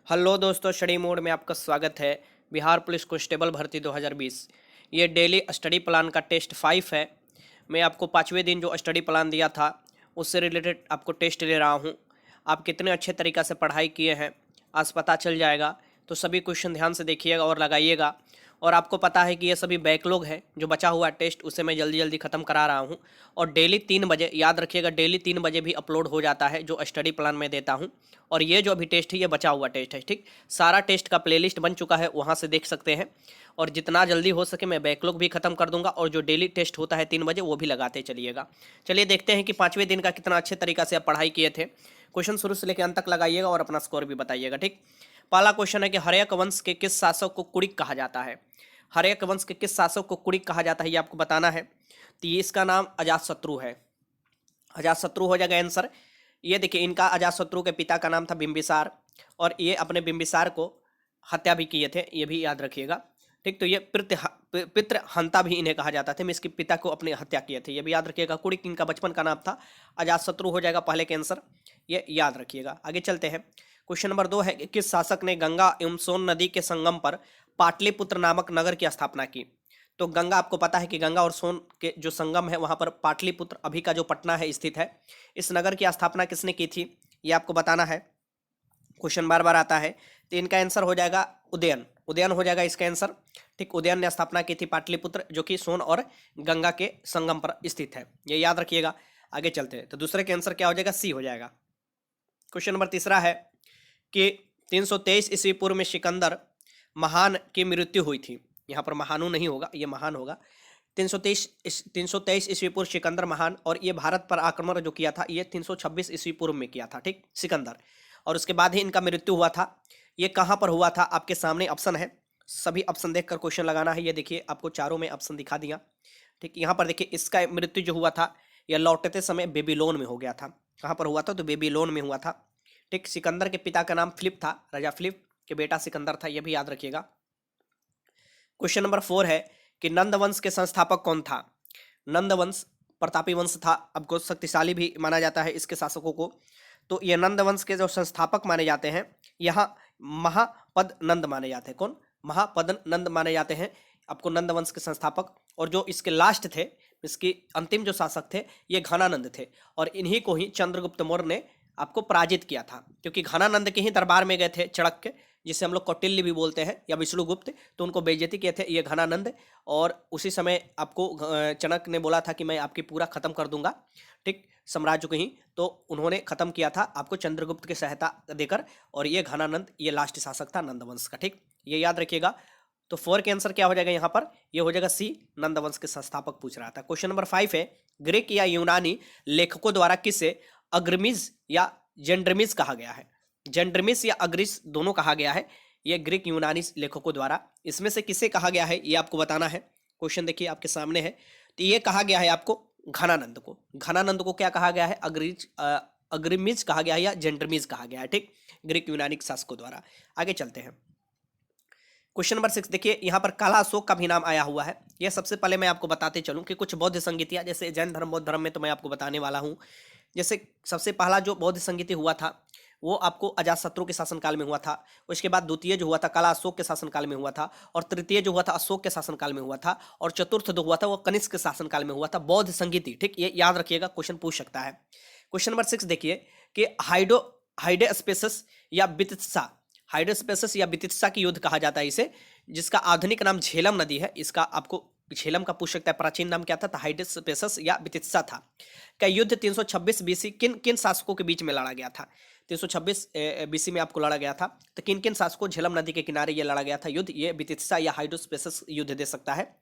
Hello दोस्तों, study mode में आपका स्वागत है। बिहार पुलिस कांस्टेबल भर्ती 2020 ये डेली स्टडी प्लान का टेस्ट 5 है। मैं आपको 5वें दिन जो स्टडी प्लान दिया था उससे रिलेटेड आपको टेस्ट ले रहा हूं। आप कितने अच्छे तरीक़ा से पढ़ाई किए हैं आज पता चल जाएगा। तो सभी क्वेश्चन ध्यान से देखिएगा और लगाइएगा। और आपको पता है कि ये सभी बैकलॉग है, जो बचा हुआ टेस्ट उसे मैं जल्दी जल्दी ख़त्म करा रहा हूँ। और डेली 3 बजे, याद रखिएगा, डेली 3 बजे भी अपलोड हो जाता है जो स्टडी प्लान मैं देता हूँ। और ये जो अभी टेस्ट है ये बचा हुआ टेस्ट है, ठीक। सारा टेस्ट का प्लेलिस्ट बन चुका है, वहाँ से देख सकते हैं। और जितना जल्दी हो सके मैं बैकलॉग भी खत्म कर दूंगा, और जो डेली टेस्ट होता है 3 बजे वो भी लगाते चलिएगा। चलिए देखते हैं कि 5वें दिन का कितना अच्छे तरीक़ा से आप पढ़ाई किए थे। क्वेश्चन शुरू से लेकर अंत तक लगाइएगा और अपना स्कोर भी बताइएगा, ठीक। पहला क्वेश्चन है कि हर्यक वंश के किस शासक को कुड़िक कहा जाता है। हर्यक वंश के किस शासक को कुड़िक कहा जाता है ये आपको बताना है। तो ये इसका नाम अजातशत्रु है। अजातशत्रु हो जाएगा आंसर। ये देखिए, इनका अजातशत्रु के पिता का नाम था बिंबिसार, और ये अपने बिंबिसार को हत्या भी किए थे, ये भी याद रखिएगा, ठीक। तो ये पितृहंता भी इन्हें कहा जाता था। मैं इसके पिता को अपने हत्या किए थे, ये भी याद रखिएगा। कुड़िक इनका बचपन का नाम था। अजातशत्रु हो जाएगा पहले के आंसर, ये याद रखिएगा। आगे चलते हैं। क्वेश्चन नंबर 2 है कि किस शासक ने गंगा एवं सोन नदी के संगम पर पाटलिपुत्र नामक नगर की स्थापना की। तो गंगा, आपको पता है कि गंगा और सोन के जो संगम है वहां पर पाटलिपुत्र, अभी का जो पटना है, स्थित है। इस नगर की स्थापना किसने की थी ये आपको बताना है। क्वेश्चन बार बार आता है, तो इनका आंसर हो जाएगा उदयन। उदयन हो जाएगा इसका आंसर, ठीक। उदयन ने स्थापना की थी पाटलिपुत्र, जो कि सोन और गंगा के संगम पर स्थित है, ये याद रखिएगा। आगे चलते हैं, तो दूसरे के आंसर क्या हो जाएगा, सी हो जाएगा। क्वेश्चन नंबर 3 है कि 323 ईस्वी पूर्व में सिकंदर महान की मृत्यु हुई थी। यहाँ पर महानु नहीं होगा, ये महान होगा। 323 ईस्वी पूर्व सिकंदर महान, और ये भारत पर आक्रमण जो किया था ये 326 ईस्वी पूर्व में किया था, ठीक, सिकंदर। और उसके बाद ही इनका मृत्यु हुआ था। ये कहाँ पर हुआ था, आपके सामने ऑप्शन है, सभी ऑप्शन देखकर क्वेश्चन लगाना है। ये देखिए, आपको चारों में ऑप्शन दिखा दिया, ठीक। यहाँ पर देखिए, इसका मृत्यु जो हुआ था यह लौटते समय बेबीलोन में हो गया था। कहाँ पर हुआ था, तो बेबीलोन में हुआ था, ठीक। सिकंदर के पिता का नाम फिलिप था, राजा फिलिप के बेटा सिकंदर था, यह भी याद रखिएगा। क्वेश्चन नंबर 4 है कि नंद वंश के संस्थापक कौन था। नंद वंश प्रतापी वंश था, आपको शक्तिशाली भी माना जाता है इसके शासकों को। तो ये नंद वंश के जो संस्थापक माने जाते हैं, यहाँ महापद नंद माने जाते हैं। कौन, महापद नंद माने जाते हैं आपको, नंद वंश के संस्थापक। और जो इसके लास्ट थे, इसके अंतिम जो शासक थे, ये घनानंद थे। और इन्हीं को ही चंद्रगुप्त मौर्य ने आपको पराजित किया था, क्योंकि घनानंद के ही दरबार में गए थे चाणक्य, जिसे हम लोग कौटिल्य भी बोलते हैं, या विष्णुगुप्त, तो उनको बेइज्जती किए थे ये घनानंद। और उसी समय आपको चाणक्य ने बोला था कि मैं आपकी पूरा खत्म कर दूंगा, ठीक, साम्राज्य को ही। तो उन्होंने खत्म किया था आपको चंद्रगुप्त की सहायता देकर, और ये घनानंद ये लास्ट शासक था नंदवंश का, ठीक, ये याद रखिएगा। तो 4 के आंसर क्या हो जाएगा यहाँ पर, ये हो जाएगा सी, नंदवंश के संस्थापक पूछ रहा था। क्वेश्चन नंबर 5 है, ग्रीक या यूनानी लेखकों द्वारा किसे अग्रमिज या जेंड्रमिस कहा गया है। जेंड्रमिस या अग्रिस दोनों कहा गया है, ये ग्रीक यूनानी लेखकों द्वारा। इसमें से किसे कहा गया है ये आपको बताना है। क्वेश्चन देखिए आपके सामने है, तो ये कहा गया है आपको घनानंद को। घनानंद को क्या कहा गया है, अग्रिमिज कहा गया है या जेंड्रमिस कहा गया है, ठीक, ग्रीक यूनानी शासकों द्वारा। आगे चलते हैं। क्वेश्चन नंबर 6 देखिए, यहाँ पर काला अशोक का भी नाम आया हुआ है। यह सबसे पहले मैं आपको बताते चलूं कि कुछ बौद्ध संगीतियाँ, जैसे जैन धर्म बौद्ध धर्म में तो मैं आपको बताने वाला हूँ। जैसे सबसे पहला जो बौद्ध संगीति हुआ था वो आपको अजातशत्रु के शासनकाल में हुआ था। उसके बाद द्वितीय जो हुआ था काला अशोक के शासनकाल में हुआ था, और तृतीय जो हुआ था अशोक के शासनकाल में हुआ था, और चतुर्थ जो हुआ था वो कनिष्क के शासनकाल में हुआ था, बौद्ध संगीति, ठीक, ये याद रखिएगा, क्वेश्चन पूछ सकता है। क्वेश्चन नंबर 6 देखिए कि हाइडेस्पेसस या बितित्सा, हाइडेस्पेसस या बितित्सा की युद्ध कहा जाता है इसे, जिसका आधुनिक नाम झेलम नदी है। इसका आपको झेलम का पूछ सकता है, प्राचीन नाम क्या था, तो हाइडेस्पेसस या बितित्सा था। का युद्ध 326 बीसी किन किन शासकों के बीच में लड़ा गया था। 326 बीसी में आपको लड़ा गया था। तो किन किन शासकों, झेलम नदी के किनारे ये लड़ा गया था युद्ध, ये बितित्सा या हाइडेस्पेसस युद्ध दे सकता है।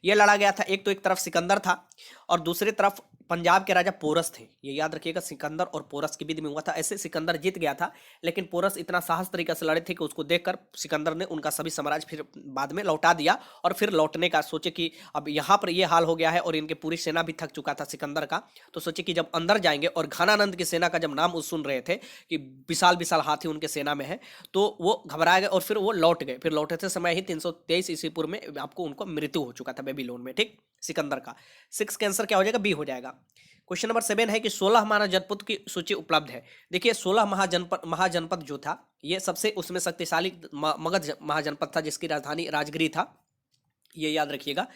ये लड़ा गया था, एक तो एक तरफ सिकंदर था और दूसरी तरफ पंजाब के राजा पोरस थे। ये याद रखिएगा, सिकंदर और पोरस के बीच में हुआ था। ऐसे सिकंदर जीत गया था, लेकिन पोरस इतना साहस तरीके से लड़े थे कि उसको देखकर सिकंदर ने उनका सभी साम्राज्य फिर बाद में लौटा दिया। और फिर लौटने का सोचे कि अब यहाँ पर ये हाल हो गया है और इनके पूरी सेना भी थक चुका था सिकंदर का, तो सोचे कि जब अंदर जाएंगे, और घनानंद की सेना का जब नाम सुन रहे थे कि विशाल विशाल हाथी उनके सेना में है, तो वो घबरा गए और फिर वो लौट गए। फिर लौटते समय ही 323 ईस्वी पूर्व में आपको उनको मृत्यु हो चुका था बेबीलोन में, ठीक, सिकंदर का। 6 का आंसर क्या हो जाएगा, बी हो जाएगा। क्वेश्चन नंबर 7 है कि 16 महाजनपद की सूची उपलब्ध है। देखिए 16 महाजनपद जो था ये सबसे उसमें शक्तिशाली मगध महाजनपद था, जिसकी राजधानी राजगिरी था, ये याद रखिएगा।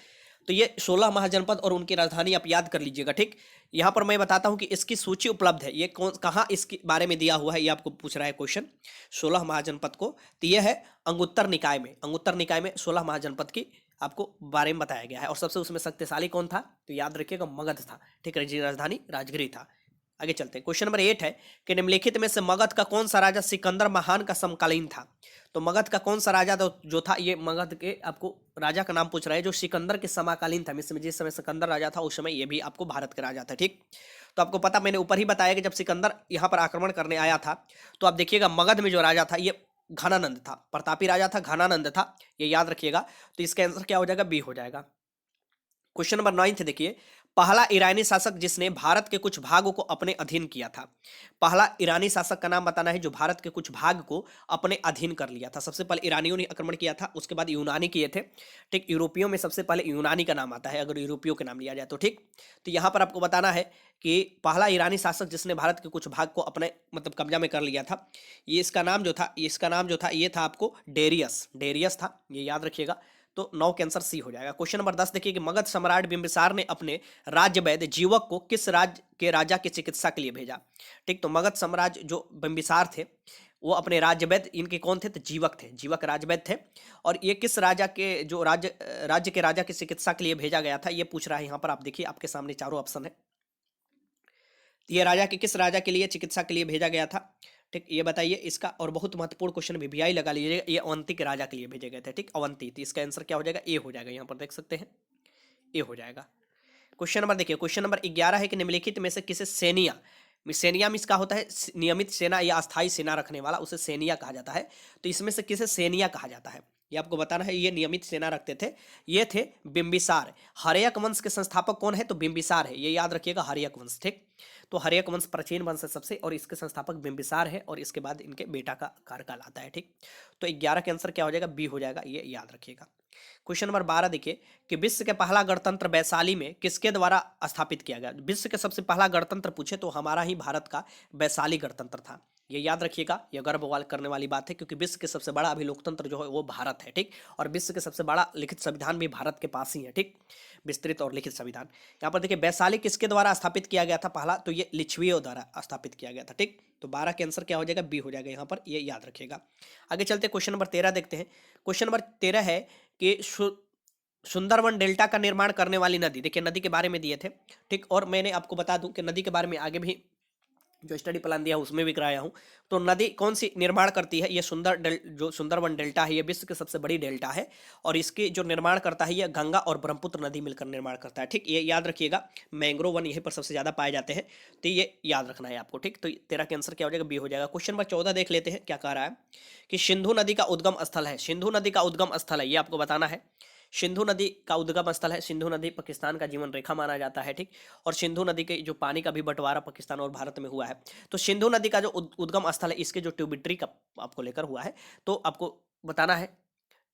तो ये 16 महाजनपद और उनकी राजधानी आप याद कर लीजिएगा, ठीक। यहाँ पर मैं बताता हूँ कि इसकी सूची उपलब्ध है, ये कौन कहाँ इसके बारे में दिया हुआ है, ये आपको पूछ रहा है क्वेश्चन 16 महाजनपद को। तो ये है अंगुत्तर निकाय में, अंगुत्तर निकाय में 16 महाजनपद की आपको बारे में बताया गया है। और सबसे उसमें शक्तिशाली कौन था, तो याद रखिएगा मगध था, ठीक है, राजधानी राजगिरी था। आगे चलते हैं, क्वेश्चन नंबर 8 है कि निम्नलिखित में से मगध का कौन सा राजा सिकंदर महान का समकालीन था। तो मगध का कौन सा राजा जो था, ये मगध के आपको राजा का नाम पूछ रहा है जो सिकंदर के समकालीन था, जिस समय सिकंदर राजा था उस समय ये भी आपको भारत के राजा थे, ठीक। तो आपको पता, मैंने ऊपर ही बताया कि जब सिकंदर यहाँ पर आक्रमण करने आया था तो आप देखिएगा मगध में जो राजा था ये घनानंद था, प्रतापी राजा था, घनानंद था, ये याद रखिएगा। तो इसका आंसर क्या हो जाएगा, बी हो जाएगा। क्वेश्चन नंबर 9 देखिए, पहला ईरानी शासक जिसने भारत के कुछ भागों को अपने अधीन किया था। पहला ईरानी शासक का नाम बताना है जो भारत के कुछ भाग को अपने अधीन कर लिया था। सबसे पहले ईरानियों ने आक्रमण किया था, उसके बाद यूनानी किए थे, ठीक। यूरोपियों में सबसे पहले यूनानी का नाम आता है अगर यूरोपियों के नाम लिया जाए तो, ठीक। तो यहाँ पर आपको बताना है कि पहला ईरानी शासक जिसने भारत के कुछ भाग को अपने मतलब कब्जा में कर लिया था, ये इसका नाम जो था ये था आपको डेरियस था, ये याद रखिएगा। तो 9 के आंसर सी हो जाएगा। क्वेश्चन नंबर 10 देखिए कि मगध सम्राट बिंबिसार ने अपने राज्य वैद्य जीवक को किस राज्य के राजा की चिकित्सा के लिए भेजा। ठीक, तो मगध सम्राट जो बिंबिसार थे वो अपने राज्य वैद्य, इनके कौन थे, तो जीवक थे, जीवक राजवैद्य थे। और ये किस राजा के जो राज्य के राजा की चिकित्सा के लिए भेजा गया था, ये पूछ रहा है यहाँ पर। आप देखिए आपके सामने चारों ऑप्शन है, ये राजा के किस राजा के लिए चिकित्सा के लिए भेजा गया था, ठीक, ये बताइए इसका। और बहुत महत्वपूर्ण क्वेश्चन वीवीआई लगा लीजिएगा, ये अवंती के राजा के लिए भेजे गए थे, ठीक, अवंती। तो इसका आंसर क्या हो जाएगा, ए हो जाएगा, यहाँ पर देख सकते हैं ए हो जाएगा। क्वेश्चन नंबर देखिए, क्वेश्चन नंबर 11 है कि निम्नलिखित में से किसे सेनिया में इसका होता है नियमित सेना या अस्थायी सेना रखने वाला, उसे सेनिया कहा जाता है। तो इसमें से किसे सेनिया कहा जाता है, ये आपको बताना है। ये नियमित सेना रखते थे, ये थे बिंबिसार। हर्यक वंश के संस्थापक कौन है, तो बिंबिसार है, ये याद रखिएगा, हर्यक वंश, ठीक। तो हर्यक वंश प्राचीन वंश है सबसे, और इसके संस्थापक बिंबिसार है, और इसके बाद इनके बेटा का कार्यकाल आता है, ठीक। तो 11 के आंसर क्या हो जाएगा, बी हो जाएगा, ये याद रखिएगा। क्वेश्चन नंबर 12 देखिए कि विश्व के पहला गणतंत्र वैशाली में किसके द्वारा स्थापित किया गया। विश्व के सबसे पहला गणतंत्र पूछे तो हमारा ही भारत का वैशाली गणतंत्र था, ये याद रखिएगा। यह गर्व करने वाली बात है क्योंकि विश्व के सबसे बड़ा अभी लोकतंत्र जो है वो भारत है, ठीक। और विश्व के सबसे बड़ा लिखित संविधान भी भारत के पास ही है, ठीक, विस्तृत और लिखित संविधान। यहाँ पर देखिए वैशाली किसके द्वारा स्थापित किया गया था पहला, तो ये लिच्छवियों द्वारा स्थापित किया गया था, ठीक। तो 12 के आंसर क्या हो जाएगा, बी हो जाएगा यहाँ पर, ये याद रखिएगा। आगे चलते क्वेश्चन नंबर 13 देखते हैं। क्वेश्चन नंबर 13 है कि सुंदरवन डेल्टा का निर्माण करने वाली नदी। देखिए नदी के बारे में दिए थे, ठीक। और मैंने आपको बता दूं कि नदी के बारे में आगे भी जो स्टडी प्लान दिया उसमें भी कराया हूं। तो नदी कौन सी निर्माण करती है, ये जो सुंदरवन डेल्टा है, ये विश्व की सबसे बड़ी डेल्टा है, और इसके जो निर्माण करता है ये गंगा और ब्रह्मपुत्र नदी मिलकर निर्माण करता है, ठीक। ये याद रखिएगा, मैंग्रोव वन यहीं पर सबसे ज्यादा पाए जाते हैं, तो ये याद रखना है आपको, ठीक। तो 13 के आंसर क्या हो जाएगा, बी हो जाएगा। क्वेश्चन नंबर 14 देख लेते हैं, क्या कह रहा है कि सिंधु नदी का उद्गम स्थल है। सिंधु नदी का उद्गम स्थल है, ये आपको बताना है। सिंधु नदी का उद्गम स्थल है, सिंधु नदी पाकिस्तान का जीवन रेखा माना जाता है, ठीक। और सिंधु नदी के जो पानी का भी बंटवारा पाकिस्तान और भारत में हुआ है। तो सिंधु नदी का जो उद्गम स्थल है, इसके जो ट्यूबिटरी का आपको लेकर हुआ है, तो आपको बताना है,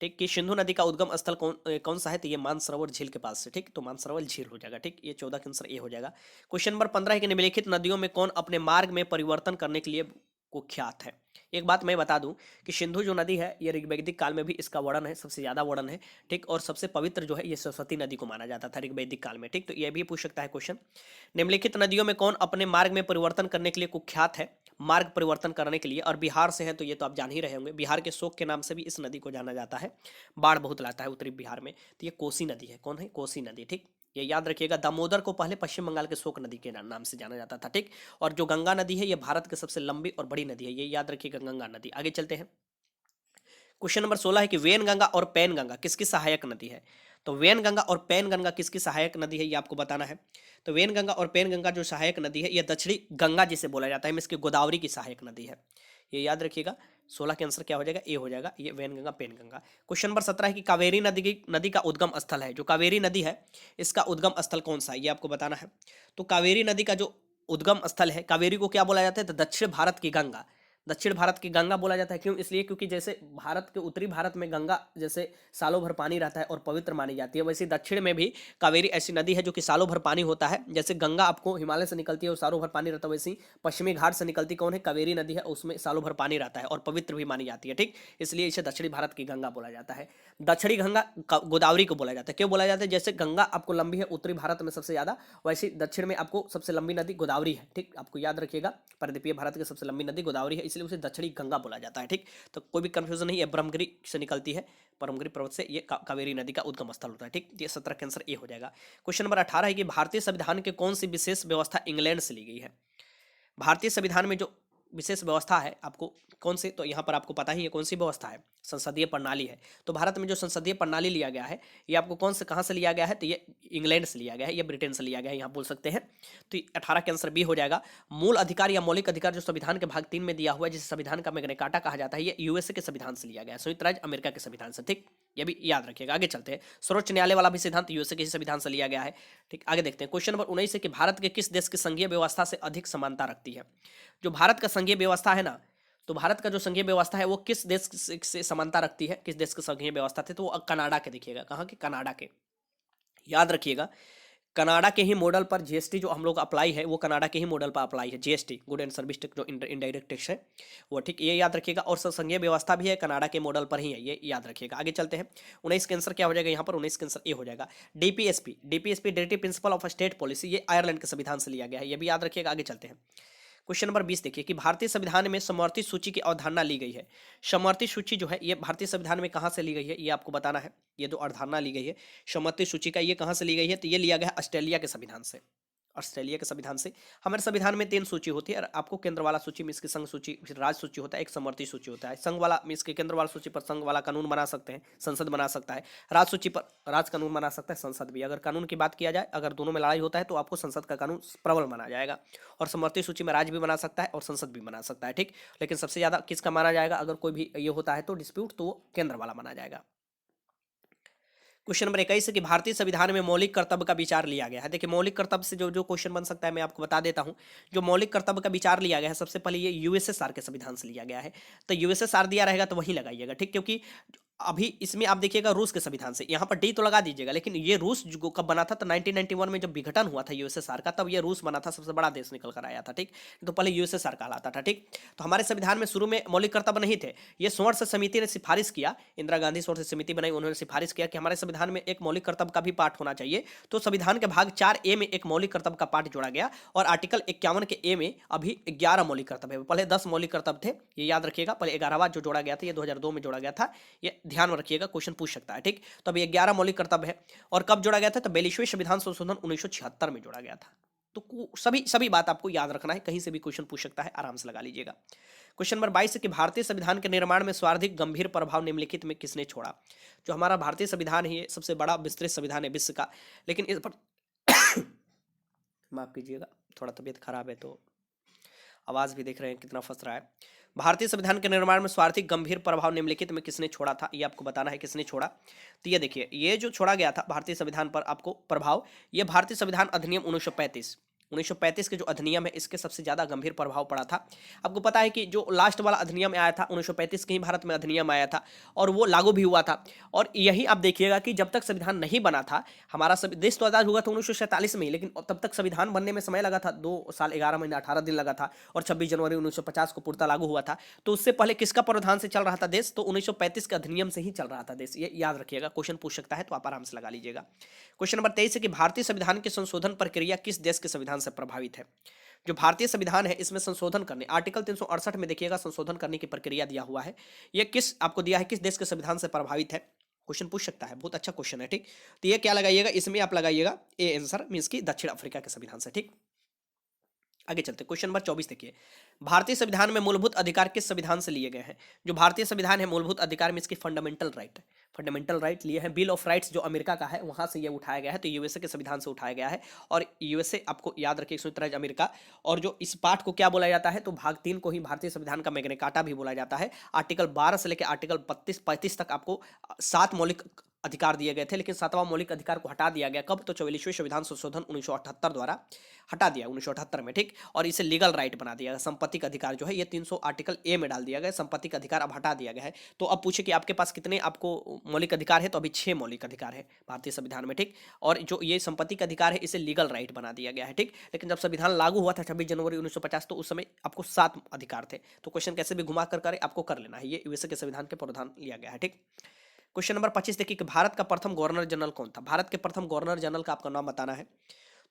ठीक, कि सिंधु नदी का उद्गम स्थल कौन सा है, तो ये मानसरोवर झील के पास से, ठीक। तो मानसरोवर झील हो जाएगा, ठीक। ये 14 का आंसर ए हो जाएगा। क्वेश्चन नंबर 15 है कि निम्नलिखित नदियों में कौन अपने मार्ग में परिवर्तन करने के लिए कुख्यात है। एक बात मैं बता दूं कि सिंधु जो नदी है ये ऋग्वैदिक काल में भी इसका वर्णन है, सबसे ज्यादा वर्णन है, ठीक। और सबसे पवित्र जो है ये सरस्वती नदी को माना जाता था ऋग्वैदिक काल में, ठीक। तो ये भी पूछ सकता है क्वेश्चन। निम्नलिखित नदियों में कौन अपने मार्ग में परिवर्तन करने के लिए कुख्यात है, मार्ग परिवर्तन करने के लिए, और बिहार से है तो ये तो आप जान ही रहे होंगे, बिहार के शोक के नाम से भी इस नदी को जाना जाता है, बाढ़ बहुत लाता है उत्तरी बिहार में। तो ये कोसी नदी है, कौन है, कोसी नदी, ठीक। ये याद रखिएगा। दामोदर को पहले पश्चिम बंगाल के शोक नदी के नाम से जाना जाता था, ठीक। और जो गंगा नदी है ये भारत की सबसे लंबी और बड़ी नदी है, ये याद रखिएगा, गंगा नदी। आगे चलते हैं, क्वेश्चन नंबर 16 है कि वेन गंगा और पैन गंगा किसकी सहायक नदी है। तो वेन गंगा और पैन गंगा किसकी सहायक नदी है, ये आपको बताना है। तो वेन गंगा और पैन गंगा जो सहायक नदी है ये दक्षिणी गंगा जिसे बोला जाता है, इसकी गोदावरी की सहायक नदी है, ये याद रखिएगा। 16 के आंसर क्या हो जाएगा, ए हो जाएगा, ये when Ganga pan Ganga. Question number 17 है कि कावेरी नदी का उद्गम स्थल है। जो कावेरी नदी है इसका उद्गम स्थल कौन सा है, ये आपको बताना है। तो कावेरी नदी का जो उद्गम स्थल है, कावेरी को क्या बोला जाता है, तो दक्षिण भारत की गंगा, दक्षिण भारत की गंगा बोला जाता है, क्यों? इसलिए क्योंकि जैसे भारत के उत्तरी भारत में गंगा जैसे सालों भर पानी रहता है और पवित्र मानी जाती है, वैसे दक्षिण में भी कावेरी ऐसी नदी है जो कि सालों भर पानी होता है। जैसे गंगा आपको हिमालय से निकलती है और सालों भर पानी रहता है, वैसे ही पश्चिमी घाट से निकलती कौन है? कावेरी नदी है, उसमें सालों भर पानी रहता है और पवित्र भी मानी जाती है, ठीक। इसलिए इसे दक्षिणी भारत की गंगा बोला जाता है। दक्षिणी गंगा गोदावरी को बोला जाता है। क्यों बोला जाता है? जैसे गंगा आपको लंबी है उत्तरी भारत में सबसे ज्यादा, वैसे दक्षिण में आपको सबसे लंबी नदी गोदावरी है, ठीक। आपको याद रखिएगा, परिद्वीपीय भारत की सबसे लंबी नदी गोदावरी है, इसलिए उसे दक्षिणी गंगा बोला जाता है, ठीक। तो कोई भी कंफ्यूजन नहीं है, ब्रह्मगिरी से निकलती है, ब्रह्मगिरी पर्वत से ये कावेरी नदी का उद्गम स्थल होता है, ठीक। ये 17 का आंसर ए हो जाएगा। क्वेश्चन नंबर 18 है कि भारतीय संविधान के कौन सी विशेष व्यवस्था इंग्लैंड से ली गई है? भारतीय संविधान में जो विशेष व्यवस्था है आपको कौन सी, तो यहाँ पर आपको पता ही है कौन सी व्यवस्था है, संसदीय प्रणाली है। तो भारत में जो संसदीय प्रणाली लिया गया है, ये आपको कौन से कहाँ से लिया गया है? तो ये इंग्लैंड से लिया गया है, ये ब्रिटेन से लिया गया है, यहाँ बोल सकते हैं। तो 18 के आंसर बी हो जाएगा। मूल अधिकार या मौलिक अधिकार जो संविधान के भाग 3 में दिया हुआ है, जिसे संविधान का मैग्ना कार्टा कहा जाता है, ये यूएसए के संविधान से लिया गया है, संयुक्त राज्य अमेरिका के संविधान से, ठीक। ये भी याद रखिएगा। आगे चलते हैं, सर्वोच्च न्यायालय वाला भी सिद्धांत यूएसए के ही संविधान से लिया गया है, ठीक। आगे देखते हैं, क्वेश्चन नंबर 19 है कि भारत के किस देश की संघीय व्यवस्था से अधिक समानता रखती है? जो भारत का संघीय व्यवस्था है ना, तो भारत का जो संघीय व्यवस्था है वो किस देश से समानता रखती है? किस देश की संघीय व्यवस्था थी? तो वो कनाडा के, देखिएगा कहाँ के? कनाडा के। याद रखिएगा, कनाडा के ही मॉडल पर जीएसटी जो हम लोग अप्लाई है, वो कनाडा के ही मॉडल पर अप्लाई है, GST, good and service tax, जो इनडायरेक्ट टैक्स है वो, ठीक। ये याद रखिएगा। और संघीय व्यवस्था भी है कनाडा के मॉडल पर ही है, ये याद रखिएगा। आगे चलते हैं, 19 का आंसर क्या हो जाएगा यहाँ पर? 19 का आंसर ए हो जाएगा। DPSP, DPSP directive principle of state policy, ये आयरलैंड के संविधान से लिया गया है, ये भी याद रखिएगा। आगे चलते हैं, क्वेश्चन नंबर 20 देखिए कि भारतीय संविधान में समवर्ती सूची की अवधारणा ली गई है। समवर्ती सूची जो है ये भारतीय संविधान में कहाँ से ली गई है, ये आपको बताना है। ये जो अवधारणा ली गई है समवर्ती सूची का, ये कहाँ से ली गई है? तो ये लिया गया है ऑस्ट्रेलिया के संविधान से, ऑस्ट्रेलिया के संविधान से। हमारे संविधान में 3 सूची होती है, और आपको केंद्र वाला सूची में इसकी संघ सूची, फिर राज्य सूची होता है, एक समवर्ती सूची होता है। संघ वाला में इसके केंद्र वाला सूची पर संघ वाला कानून बना सकते हैं, संसद बना सकता है। राज्य सूची पर राज्य कानून बना सकता है, संसद भी। अगर कानून की बात किया जाए, अगर दोनों में लड़ाई होता है तो आपको संसद का कानून प्रबल माना जाएगा, और समवर्ती सूची में राज्य भी बना सकता है और संसद भी बना सकता है, ठीक। लेकिन सबसे ज्यादा किसका माना जाएगा? अगर कोई भी ये होता है तो डिस्प्यूट, तो वो केंद्र वाला माना जाएगा। क्वेश्चन नंबर 21 है कि भारतीय संविधान में मौलिक कर्तव्य का विचार लिया गया है। देखिए, मौलिक कर्तव्य से जो जो क्वेश्चन बन सकता है मैं आपको बता देता हूं। जो मौलिक कर्तव्य का विचार लिया गया है, सबसे पहले ये यूएसएसआर के संविधान से लिया गया है। तो यूएसएसआर दिया रहेगा तो वही लगाइएगा, ठीक। क्योंकि अभी इसमें आप देखिएगा रूस के संविधान से, यहाँ पर डी तो लगा दीजिएगा, लेकिन ये रूस जो कब बना था? तो 1991 में जब विघटन हुआ था यूएसएसआर का, तब ये रूस बना था, सबसे बड़ा देश निकल कर आया था, ठीक। तो पहले यूएसएसआर कहलाता था, ठीक। तो हमारे संविधान में शुरू में मौलिक कर्तव्य नहीं थे। ये स्वर्ण समिति ने सिफारिश किया, इंदिरा गांधी स्वर्ण समिति बनाई, उन्होंने सिफारिश किया कि हमारे संविधान में एक मौलिक कर्तव्य का भी पाठ होना चाहिए। तो संविधान के भाग 4A में एक मौलिक कर्तव्य का पाठ जोड़ा गया, और आर्टिकल 51 के ए में अभी 11 मौलिक कर्तव्य है। पहले 10 मौलिक कर्तव्य थे, ये याद रखिएगा। पहले 11वां जो जोड़ा गया था, ये 2002 में जोड़ा गया था, ये ध्यान में रखिएगा, क्वेश्चन पूछ सकता है, ठीक। तो अब ये 11 मौलिक कर्तव्य है। और कब जोड़ा गया था? तो 42वें संविधान संशोधन 1976 में जोड़ा गया था। तो सभी सभी बात आपको याद रखना है, कहीं से भी क्वेश्चन पूछ सकता है, आराम से लगा लीजिएगा। क्वेश्चन नंबर 22 है कि भारतीय संविधान के निर्माण में सर्वाधिक गंभीर प्रभाव निम्नलिखित में किसने छोड़ा? जो हमारा भारतीय संविधान है, ये सबसे बड़ा विस्तृत संविधान है विश्व का, लेकिन इस पर माफ कीजिएगा, थोड़ा तबीयत खराब है तो आवाज भी देख रहे हैं कितना फंस रहा है। भारतीय संविधान के निर्माण में स्वार्थिक गंभीर प्रभाव निम्नलिखित में किसने छोड़ा था? ये आपको बताना है किसने छोड़ा। तो ये देखिए, ये जो छोड़ा गया था भारतीय संविधान पर आपको प्रभाव, ये भारतीय संविधान अधिनियम 1935 के जो अधिनियम है, इसके सबसे ज्यादा गंभीर प्रभाव पड़ा था। आपको पता है कि जो लास्ट वाला अधिनियम आया था 1935 के ही भारत में अधिनियम आया था, और वो लागू भी हुआ था। और यही आप देखिएगा कि जब तक संविधान नहीं बना था, हमारा देश तो आजाद हुआ था 1947 में ही, लेकिन तब तक संविधान बनने में समय लगा था, 2 साल 11 महीने 18 दिन लगा था, और 26 जनवरी 1950 को पूर्णतः लागू हुआ था। तो उससे पहले किसका प्रावधान से चल रहा था देश? तो 1935 के अधिनियम से ही चल रहा था देश, ये याद रखिएगा। क्वेश्चन पूछ सकता है तो आप आराम से लगा लीजिएगा। क्वेश्चन नंबर 23 है कि भारतीय संविधान की संशोधन प्रक्रिया किस देश के संविधान से प्रभावित है? जो भारतीय संविधान है, इसमें संशोधन करने, आर्टिकल 368 में देखिएगा संशोधन करने की प्रक्रिया दिया हुआ है। ये किस आपको दिया है, किस देश के संविधान से प्रभावित है? क्वेश्चन पूछ सकता है, बहुत अच्छा क्वेश्चन है, ठीक। तो ये क्या लगाइएगा, इसमें आप लगाइएगा ए आंसर, मींस की दक्षिण अफ्रीका के संविधान से, ठीक। आगे चलते, क्वेश्चन नंबर 24 देखिए, भारतीय संविधान में मूलभूत अधिकार किस संविधान से लिए गए हैं? जो भारतीय संविधान है, मूलभूत अधिकार में इसकी फंडामेंटल राइट लिए हैं। बिल ऑफ राइट्स जो अमेरिका का है, वहां से ये उठाया गया है, तो यूएसए के संविधान से उठाया गया है। और यूएसए आपको याद रखिए, संयुक्त राज्य अमेरिका। और जो इस पार्ट को क्या बोला जाता है, तो भाग 3 को ही भारतीय संविधान का मैग्ना कार्टा भी बोला जाता है। आर्टिकल 12 से लेकर आर्टिकल 35 तक आपको 7 मौलिक अधिकार दिए गए थे, लेकिन 7वां मौलिक अधिकार को हटा दिया गया। कब? तो 44वें संविधान संशोधन 1978 द्वारा हटा दिया 1978 में, ठीक। और इसे लीगल राइट बना दिया गया। संपत्ति का अधिकार जो है ये 300 आर्टिकल ए में डाल दिया गया, संपत्ति का अधिकार अब हटा दिया गया है। तो अब पूछे कि आपके पास कितने आपको मौलिक अधिकार है, तो अभी 6 मौलिक अधिकार है भारतीय संविधान में, ठीक। और जो ये संपत्ति का अधिकार है इसे लीगल राइट बना दिया गया है, ठीक। लेकिन जब संविधान लागू हुआ था 26 जनवरी 1950, तो उस समय आपको 7 अधिकार थे। तो क्वेश्चन कैसे भी घुमा कर करे आपको कर लेना है, ये यूएसए के संविधान के प्रावधान लिया गया है, ठीक। क्वेश्चन नंबर 25 देखिए कि भारत का प्रथम गवर्नर जनरल कौन था? भारत के प्रथम गवर्नर जनरल का आपका नाम बताना है।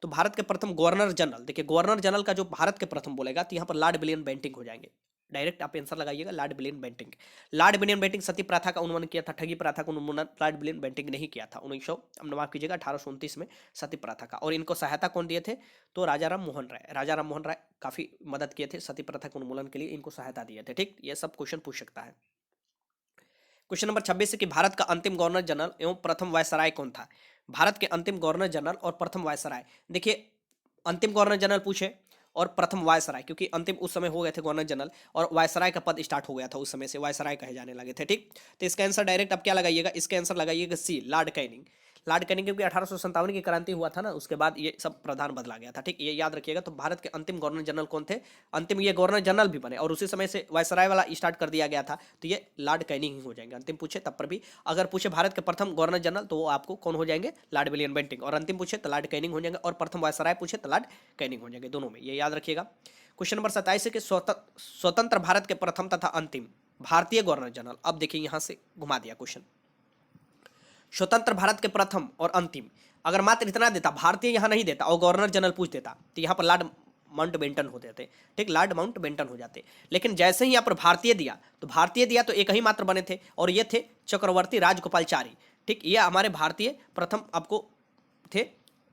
तो भारत के प्रथम गवर्नर जनरल, देखिए गवर्नर जनरल का जो भारत के प्रथम बोलेगा तो यहाँ पर लॉर्ड विलियम बेंटिंक हो जाएंगे। डायरेक्ट आप आंसर लगाइएगा, lord William Bentinck. Lord William Bentinck sati प्रथा का उन्मूलन किया था, ठगी प्रथा का उन्मूलन लॉर्ड विलियम बेंटिक नहीं किया था। 1900 माफ कीजिएगा 1829 में सती प्रथा का। और इनको सहायता कौन दिए थे? तो राजा राम मोहन राय। राजा राम मोहन राय काफी मदद किए थे सती प्रथा के उन्मूलन के लिए, इनको सहायता दिए थे, ठीक। ये सब क्वेश्चन पूछ सकता है। क्वेश्चन नंबर 26 है कि भारत का अंतिम गवर्नर जनरल एवं प्रथम वायसराय कौन था? भारत के अंतिम गवर्नर जनरल और प्रथम वायसराय, देखिए अंतिम गवर्नर जनरल पूछे और प्रथम वायसराय, क्योंकि अंतिम उस समय हो गए थे गवर्नर जनरल और वायसराय का पद स्टार्ट हो गया था, उस समय से वायसराय कहे जाने लगे थे, ठीक। तो इसका आंसर डायरेक्ट आप क्या लगाइएगा? इसका आंसर लगाइएगा सी, लॉर्ड कैनिंग। लॉर्ड कैनिंग, क्योंकि 1857 की क्रांति हुआ था ना, उसके बाद ये सब प्रधान बदला गया था, ठीक। ये याद रखिएगा। तो भारत के अंतिम गवर्नर जनरल कौन थे? अंतिम ये गवर्नर जनरल भी बने और उसी समय से वायसराय वाला स्टार्ट कर दिया गया था, तो ये लॉर्ड कैनिंग ही हो जाएंगे। अंतिम पूछे तब पर भी अगर पूछे भारत के प्रथम गवर्नर जनरल तो वो आपको कौन हो जाएंगे? Lord William Bentinck. और अंतिम पूछे तो लॉर्ड कैनिंग हो जाएंगे और प्रथम वायसराय पूछे तो लॉर्ड कैनिंग हो जाएंगे, दोनों में, ये याद रखिएगा। क्वेश्चन नंबर 27 है कि स्वतंत्र भारत के प्रथम तथा अंतिम भारतीय गवर्नर जनरल। अब देखिए यहां से घुमा दिया क्वेश्चन, स्वतंत्र भारत के प्रथम और अंतिम, अगर मात्र इतना देता, भारतीय यहां नहीं देता और गवर्नर जनरल पूछ देता तो यहां पर लॉर्ड माउंटबेटन हो जाते, ठीक, लॉर्ड माउंटबेटन हो जाते। लेकिन जैसे ही यहाँ पर भारतीय दिया तो भारतीय दिया तो एक ही मात्र बने थे और ये थे चक्रवर्ती राजगोपालचारी, ठीक। ये हमारे भारतीय प्रथम आपको थे,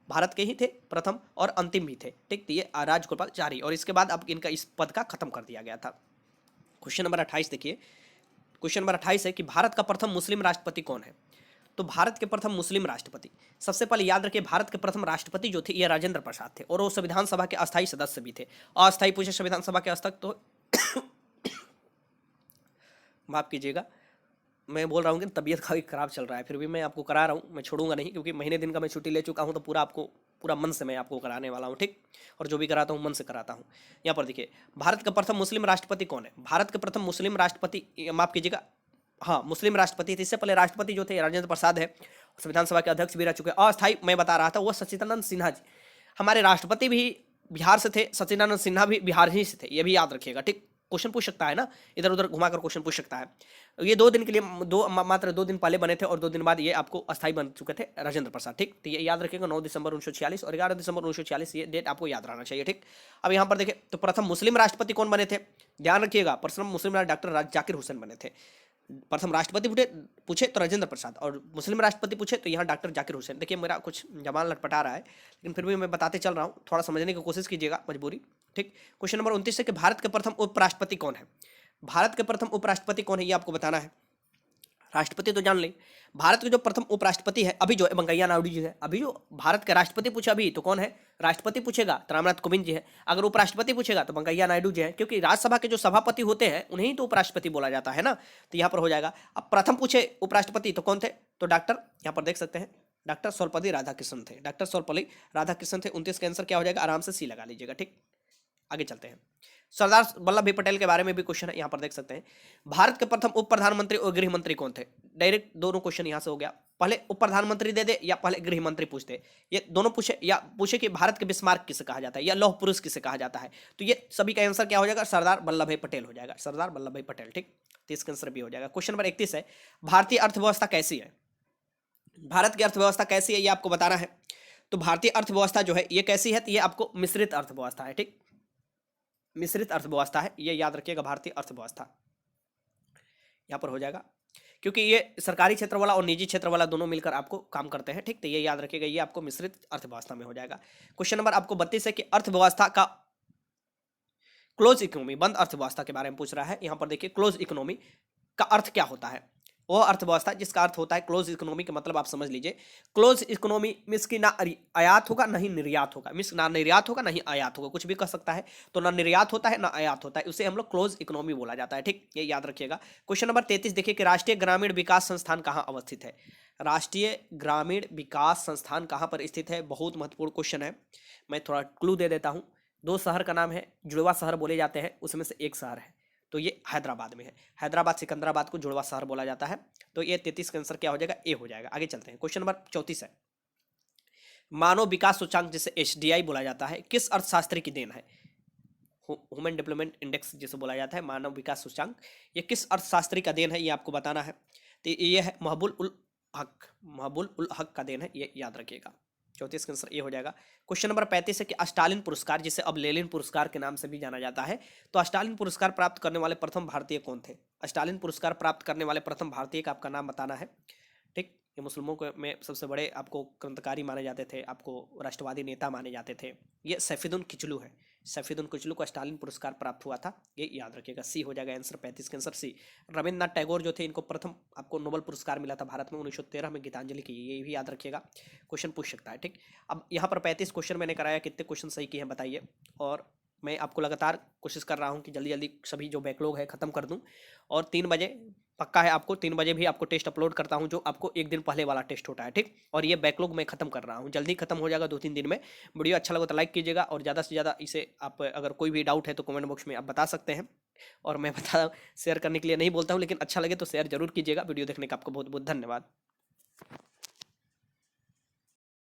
भारत के ही थे प्रथम और अंतिम भी थे, ठीक। तो ये राजगोपालचारी, और इसके बाद अब इनका इस पद का खत्म कर दिया गया था। क्वेश्चन नंबर 28 देखिए, क्वेश्चन नंबर 28 है कि भारत का प्रथम मुस्लिम राष्ट्रपति कौन है? तो भारत के प्रथम मुस्लिम राष्ट्रपति, सबसे पहले याद रखिए भारत के प्रथम राष्ट्रपति जो थे ये राजेंद्र प्रसाद थे और वो संविधान सभा के अस्थायी सदस्य भी थे। अस्थायी पूछे संविधान सभा के अध्यक्ष तो माफ कीजिएगा, मैं बोल रहा हूँ कि तबीयत काफ़ी खराब चल रहा है, फिर भी मैं आपको करा रहा हूँ, मैं छोड़ूंगा नहीं, क्योंकि महीने दिन का मैं छुट्टी ले चुका हूँ, तो पूरा आपको पूरा मन से मैं आपको कराने वाला हूँ, ठीक। और जो भी कराता हूँ मन से कराता हूँ। यहाँ पर देखिए भारत का प्रथम मुस्लिम राष्ट्रपति कौन है? भारत के प्रथम मुस्लिम राष्ट्रपति, माफ कीजिएगा, हाँ मुस्लिम राष्ट्रपति थे। इससे पहले राष्ट्रपति जो थे राजेंद्र प्रसाद है, संविधान सभा के अध्यक्ष भी रह चुके हैं। अस्थायी मैं बता रहा था वो सच्चिदानंद सिन्हा जी, हमारे राष्ट्रपति भी बिहार से थे, सच्चिदानंद सिन्हा भी बिहार ही से थे, ये भी याद रखिएगा, ठीक। क्वेश्चन पूछ सकता है ना, इधर उधर घुमाकर क्वेश्चन पूछ सकता है। ये 2 दिन के लिए मात्र 2 दिन पहले बने थे और 2 दिन बाद ये आपको अस्थायी बन चुके थे राजेंद्र प्रसाद, ठीक। तो ये याद रखिएगा 9 दिसंबर 1946 और 11 दिसंबर 1946, ये डेट आपको याद रहना चाहिए, ठीक। अब यहाँ पर देखिए तो प्रथम मुस्लिम राष्ट्रपति कौन बने थे? ध्यान रखिएगा, प्रथम मुस्लिम डॉक्टर जाकिर हुसैन बने थे। प्रथम राष्ट्रपति पूछे तो राजेंद्र प्रसाद और मुस्लिम राष्ट्रपति पूछे तो यहाँ डॉक्टर जाकिर हुसैन। देखिए मेरा कुछ जबान लटपटा रहा है, लेकिन फिर भी मैं बताते चल रहा हूँ, थोड़ा समझने की कोशिश कीजिएगा, मजबूरी, ठीक। क्वेश्चन नंबर 29 है कि भारत के प्रथम उपराष्ट्रपति कौन है? भारत के प्रथम उपराष्ट्रपति कौन है ये आपको बताना है। राष्ट्रपति तो जान लें, भारत के जो प्रथम उपराष्ट्रपति है अभी जो वेंकैया नायडू जी है, अभी जो भारत के राष्ट्रपति पूछा अभी तो कौन है? राष्ट्रपति पूछेगा तो रामनाथ कोविंद जी है, अगर उपराष्ट्रपति पूछेगा तो वेंकैया नायडू जी है, क्योंकि राज्यसभा के जो सभापति होते हैं उन्हें तो उपराष्ट्रपति बोला जाता है ना, तो यहाँ पर हो जाएगा। अब प्रथम पूछे उपराष्ट्रपति तो कौन थे? तो डॉक्टर, यहाँ पर देख सकते हैं डॉक्टर सर्वपल्ली राधाकृष्णन थे, डॉक्टर सर्वपल्ली राधाकृष्णन थे। 29 का आंसर क्या हो जाएगा? आराम से सी लगा लीजिएगा, ठीक। आगे चलते हैं, सरदार वल्लभ भाई पटेल के बारे में भी क्वेश्चन है, यहाँ पर देख सकते हैं। भारत के प्रथम उप प्रधानमंत्री और गृह मंत्री कौन थे? डायरेक्ट दोनों क्वेश्चन यहाँ से हो गया, पहले उप प्रधानमंत्री दे दे या पहले गृह मंत्री पूछते, ये दोनों पूछे, या पूछे कि भारत के बिस्मार्क किसे कहा जाता है या लौह पुरुष किसे कहा जाता है, तो ये सभी का आंसर क्या हो जाएगा? सरदार वल्लभ भाई पटेल हो जाएगा, सरदार वल्लभ भाई पटेल, ठीक। तो इसका आंसर भी हो जाएगा। क्वेश्चन नंबर 31 है भारतीय अर्थव्यवस्था कैसी है? भारत की अर्थव्यवस्था कैसी है ये आपको बताना है। तो भारतीय अर्थव्यवस्था जो है ये कैसी है? तो ये आपको मिश्रित अर्थव्यवस्था है, ठीक, मिश्रित अर्थव्यवस्था है, ये याद रखिएगा। भारतीय अर्थव्यवस्था यहाँ पर हो जाएगा, क्योंकि ये सरकारी क्षेत्र वाला और निजी क्षेत्र वाला दोनों मिलकर आपको काम करते हैं, ठीक। तो ये याद रखिएगा, ये आपको मिश्रित अर्थव्यवस्था में हो जाएगा। क्वेश्चन नंबर आपको 32 है कि अर्थव्यवस्था का क्लोज इकोनॉमी, बंद अर्थव्यवस्था के बारे में पूछ रहा है। यहाँ पर देखिए क्लोज इकोनॉमी का अर्थ क्या होता है? वो अर्थव्यवस्था जिसका अर्थ होता है क्लोज इकोनॉमी का मतलब आप समझ लीजिए, क्लोज इकोनॉमी मीन्स कि ना आयात होगा ना ही निर्यात होगा, मीन्स ना निर्यात होगा ना ही आयात होगा, कुछ भी कर सकता है, तो ना निर्यात होता है ना आयात होता है, उसे हम लोग क्लोज इकोनॉमी बोला जाता है। ठीक, ये याद रखिएगा। क्वेश्चन नंबर 33 देखिए कि राष्ट्रीय ग्रामीण विकास संस्थान कहाँ अवस्थित है। राष्ट्रीय ग्रामीण विकास संस्थान कहाँ पर स्थित है, बहुत महत्वपूर्ण क्वेश्चन है। मैं थोड़ा क्लू दे देता हूँ, दो शहर का नाम है, जुड़वा शहर बोले जाते हैं, उसमें से एक शहर है, तो ये हैदराबाद में है। हैदराबाद सिकंदराबाद को जुड़वा शहर बोला जाता है। तो ये 33 का आंसर क्या हो जाएगा, ए हो जाएगा। आगे चलते हैं, क्वेश्चन नंबर 34 है, मानव विकास सूचांक जिसे एचडीआई बोला जाता है किस अर्थशास्त्री की देन है। ह्यूमन डेवलपमेंट इंडेक्स जिसे बोला जाता है, मानव विकास सूचांक, ये किस अर्थशास्त्री का देन है, ये आपको बताना है। तो ये है महबूब उल हक, महबूब उल हक का देन है, ये याद रखिएगा। 34 का आंसर ये हो जाएगा। क्वेश्चन नंबर 35 है कि स्टालिन पुरस्कार जिसे अब लेनिन पुरस्कार के नाम से भी जाना जाता है, तो स्टालिन पुरस्कार प्राप्त करने वाले प्रथम भारतीय कौन थे। स्टालिन पुरस्कार प्राप्त करने वाले प्रथम भारतीय का आपका नाम बताना है। ठीक, ये मुस्लिमों को में सबसे बड़े आपको क्रांतिकारी माने जाते थे, आपको राष्ट्रवादी नेता माने जाते थे। ये सैफुद्दीन किचलू है, सैफुद्दीन किचलू को स्टालिन पुरस्कार प्राप्त हुआ था, ये याद रखिएगा। सी हो जाएगा आंसर, 35 का आंसर सी। रविन्द्रनाथ टैगोर जो थे, इनको प्रथम आपको नोबेल पुरस्कार मिला था भारत में 1913 में गीतांजलि की, ये भी याद रखिएगा, क्वेश्चन पूछ सकता है। ठीक, अब यहाँ पर 35 क्वेश्चन मैंने कराया, कितने क्वेश्चन सही किए हैं बताइए। और मैं आपको लगातार कोशिश कर रहा हूँ कि जल्दी जल्दी सभी जो बैकलॉग है ख़त्म कर दूँ, और 3 बजे पक्का है आपको, 3 बजे भी आपको टेस्ट अपलोड करता हूँ, जो आपको एक दिन पहले वाला टेस्ट होता है। ठीक, और ये बैकलॉग मैं खत्म कर रहा हूँ, जल्दी खत्म हो जाएगा 2-3 दिन में। वीडियो अच्छा लगा तो लाइक कीजिएगा, और ज़्यादा से ज़्यादा इसे आप, अगर कोई भी डाउट है तो कमेंट बॉक्स में आप बता सकते हैं। और मैं बता शेयर करने के लिए नहीं बोलता हूँ, लेकिन अच्छा लगे तो शेयर जरूर कीजिएगा। वीडियो देखने का आपको बहुत बहुत धन्यवाद।